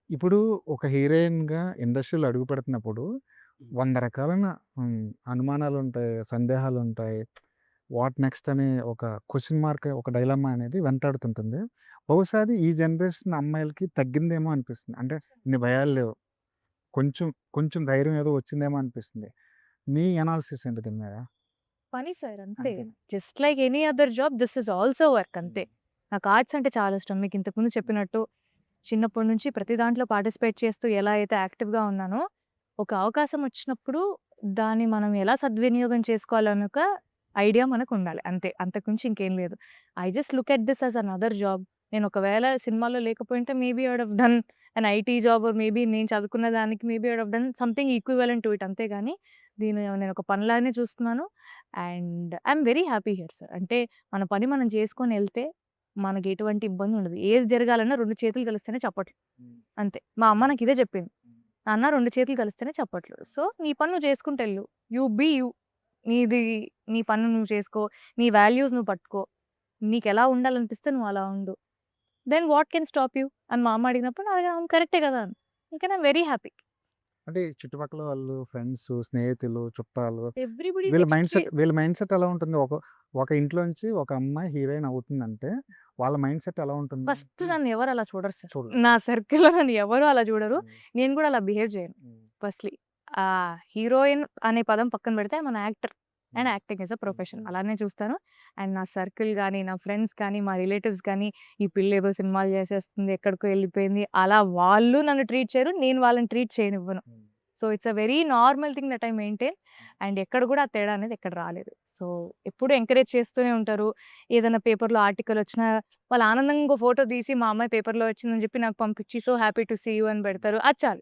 ఇప్పుడు ఒక హీరోయిన్‌గా ఇండస్ట్రీలో అడుగుపెడుతున్నప్పుడు హ్మ్. 100 రకాలైన అనుమానాలుంటాయి, సందేహాలుంటాయి. వాట్ నెక్స్ట్ అనే ఒక క్వెషన్ మార్క్, ఒక డైలమా అనేది వెంటాడుతుంటుంది. బహుశా అది ఈ జనరేషన్ అమ్మాయిలకి తగ్గిందేమో అనిపిస్తుంది. అంటే ఇన్ని భయాలు లేవు. కొంచెం, కొంచెం ధైర్యం ఏదో వచ్చిందేమో అనిపిస్తుంది. నీ అనాలిసిస్ ఏంటి దీని మీద? పని సార్ అంతే. అంతేనా? Just like any other job this is also work అంతే. హ్మ్. నాకు ఆర్ట్స్ అంటే చాలా ఇష్టం. మీకు ఇంతకుముందు చెప్పినట్టు చిన్నప్పటి నుంచి ప్రతి దాంట్లో పార్టిసిపేట్ చేస్తూ ఎలా అయితే యాక్టివ్‌గా ఉన్నానో, ఒక అవకాశం వచ్చినప్పుడు దాన్ని మనం ఎలా సద్వినియోగం చేసుకోవాలని ఒక ఐడియా మనకుండాలి అంతే. అంతకు మించి ఇంకేం లేదు. I just look at this as another job. నేను ఒకవేళ సినిమాలో లేకపోయుంటే maybe I would have done an IT job or maybe నేను చదువుకున్న దానికి maybe I would have done something equivalent to it అంతే గాని దీన్ని నేను ఒక పనిలాగానే చూస్తున్నాను. And I am very happy here sir. అంటే మన పని మనం చేసుకొని ఎళ్తే మనకి ఎటువంటి ఇబ్బంది ఉండదు. ఏది జరగాలన్నా 2 చేతులు కలిస్తేనే చప్పట్లు. హ్మ్. అంతే. మా అమ్మ హ్మ్. నాకిదే చెప్పింది. హ్మ్. నాన్న 2 చేతులు కలిస్తేనే చప్పట్లు. సో, నీ పని నువ్వు చేసుకుంటెళ్ళు. You be you. నీది నీ పని నువ్వు చేసుకో. నీ వాల్యూస్ నువ్వు పట్టుకో. నీకెలా ఉండాలనిపిస్తే నువ్వు అలా ఉండు. Then what can stop you? అని మా అమ్మ అడిగినప్పుడు అవును కరెక్టే కదా! అని. ఇంక ఐయామ్ వెరీ హ్యాపీ. అంటే ఈ చుట్టుపక్కల వాళ్ళు, ఫ్రెండ్స్, స్నేహితులు, చుట్టాలు ఎవ్రీబడీ వీళ్ళ మైండ్ టెక్స్ట్ సెట్ వీళ్ళ మైండ్ సెట్ ఎలా ఉంటుంది? ఒక ఇంట్లోంచి ఒక అమ్మాయి హీరోయిన్ అవుతుందంటే వాళ్ళ మైండ్ సెట్ ఎలా ఉంటుంది? ఫస్ట్ నన్ను ఎవరు అలా చూడరు సార్. చూడరు. నా సర్కిల్‌లో నన్ను ఎవరు అలా చూడరు. హ్మ్. నేను కూడా అలా బిహేవ్ చేయను. హ్మ్. ఫస్ట్‌లీ హీరోయిన్ అనే పదం పక్కన పెడితే ఐయామ్ యాన్ యాక్టర్ అండ్ హ్మ్. యాక్టింగ్ ఈస్ ఎ హ్మ్. ప్రొఫెషన్. హ్మ్. అలానే చూస్తాను. అండ్ నా సర్కిల్ గాని, నా ఫ్రెండ్స్ కానీ, మా రిలేటివ్స్ గానీ, ఈ పిల్లేదో సినిమాలు చేసేస్తుంది, ఎక్కడికో ఎళ్ళిపోయింది, అలా వాళ్ళు నన్ను ట్రీట్ చేయరు. నేను వాళ్ళని ట్రీట్ చేయనివ్వను. హ్మ్. So, it's a very normal thing that I maintain. And ఎక్కడ కూడా ఆ తేడా అనేది ఎక్కడ రాలేదు. సో, ఎప్పుడూ ఎంకరేజ్ చేస్తూనే ఉంటారు. ఏదైనా పేపర్‌లో ఆర్టికల్ వచ్చినా వాళ్ళు ఆనందంగా ఇంకో ఫోటో తీసి మా అమ్మాయి పేపర్‌లో వచ్చిందని చెప్పి నాకు పంపించి so happy to see you అని పెడతారు. అది చాలు.